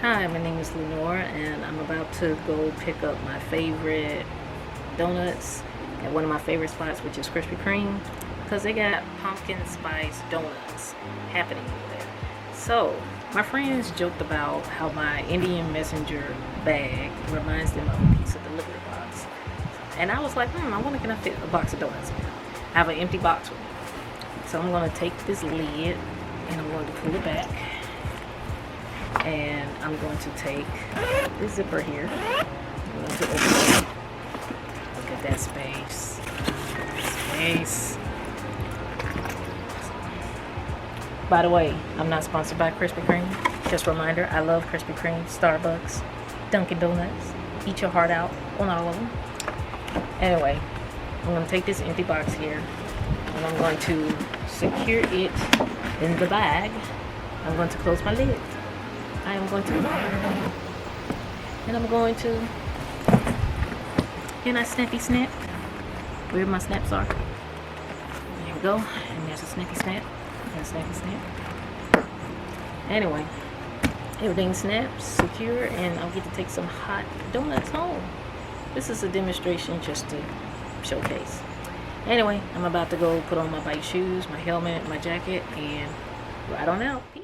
Hi, my name is Lenore, and I'm about to go pick up my favorite donuts at one of my favorite spots, which is Krispy Kreme, because they got pumpkin spice donuts happening over there. So, my friends joked about how my Indian Messenger bag reminds them of a pizza delivery box. And I was like, I wonder can I fit a box of donuts in? I have an empty box with me. So I'm going to take this lid and I'm going to pull it back. And I'm going to take the zipper here. I'm going to open it. Look at that space. Space. By the way, I'm not sponsored by Krispy Kreme. Just a reminder, I love Krispy Kreme, Starbucks, Dunkin' Donuts. Eat your heart out on all of them. Anyway, I'm going to take this empty box here and I'm going to secure it in the bag. I'm going to close my lid. I am going to, and I'm going to, and I snappy snap, where my snaps are. There we go, and there's a snappy snap, and a snappy snap. Anyway, everything snaps, secure, and I'll get to take some hot donuts home. This is a demonstration just to showcase. Anyway, I'm about to go put on my bike shoes, my helmet, my jacket, and ride on out. Peace.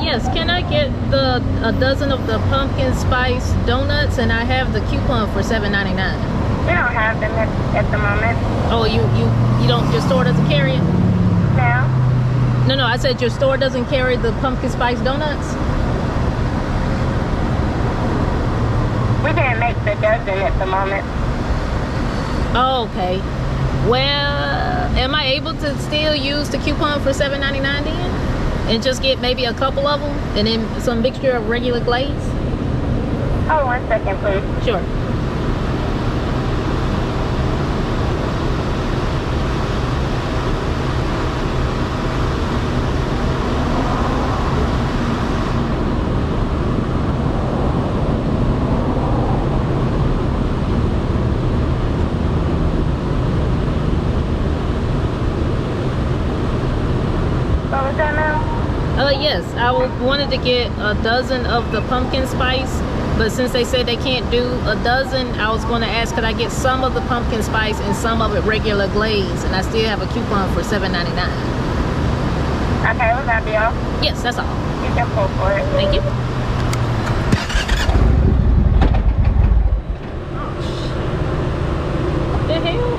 Yes, can I get a dozen of the pumpkin spice donuts, and I have the coupon for $7.99. We don't have them at the moment. Oh, you don't, your store doesn't carry it? No. No, I said your store doesn't carry the pumpkin spice donuts? We can't make the dozen at the moment. Oh, okay. Well, am I able to still use the coupon for $7.99 then? And just get maybe a couple of them, and then some mixture of regular glaze? Oh, 1 second, please. Sure. What was that now? Yes, I wanted to get a dozen of the pumpkin spice, but since they said they can't do a dozen, I was going to ask could I get some of the pumpkin spice and some of it regular glaze, and I still have a coupon for $7.99. Okay, will that be all? Yes, that's all. You can pull for it. Thank you. What the hell?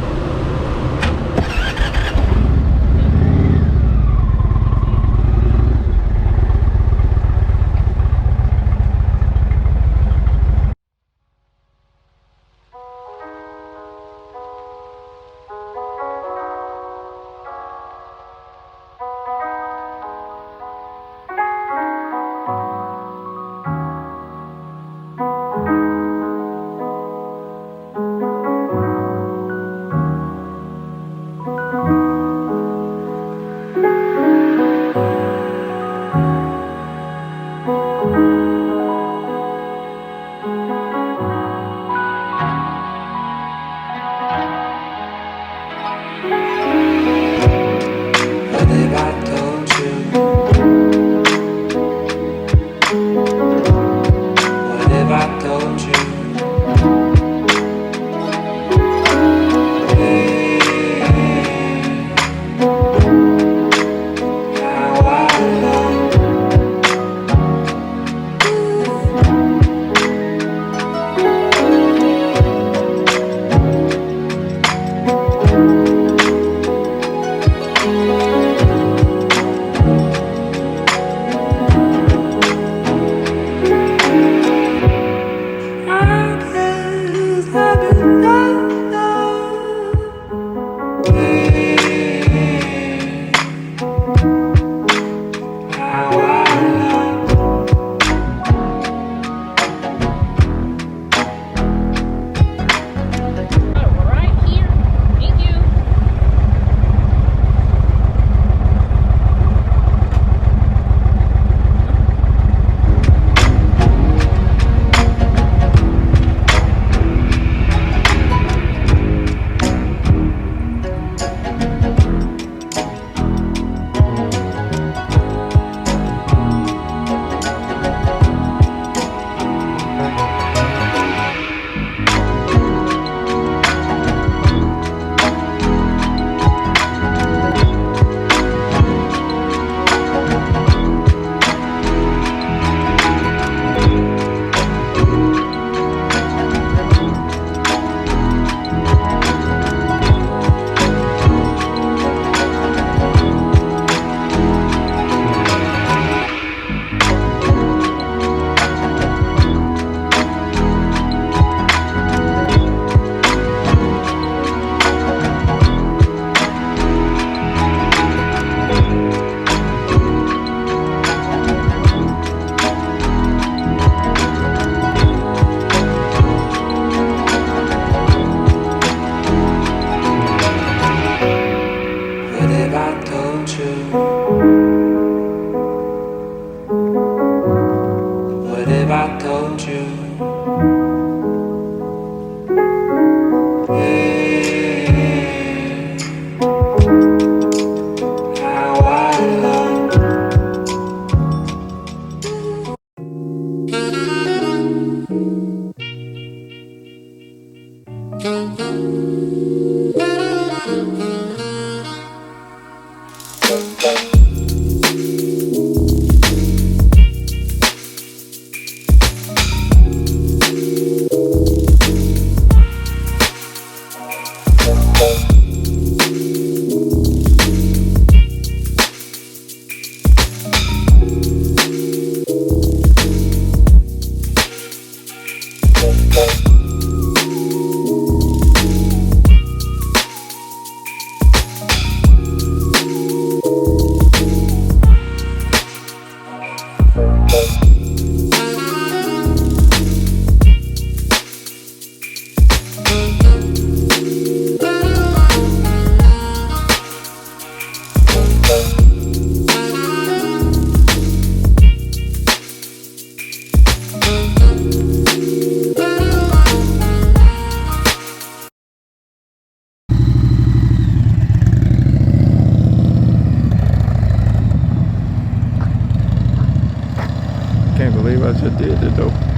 can't believe I just did it though.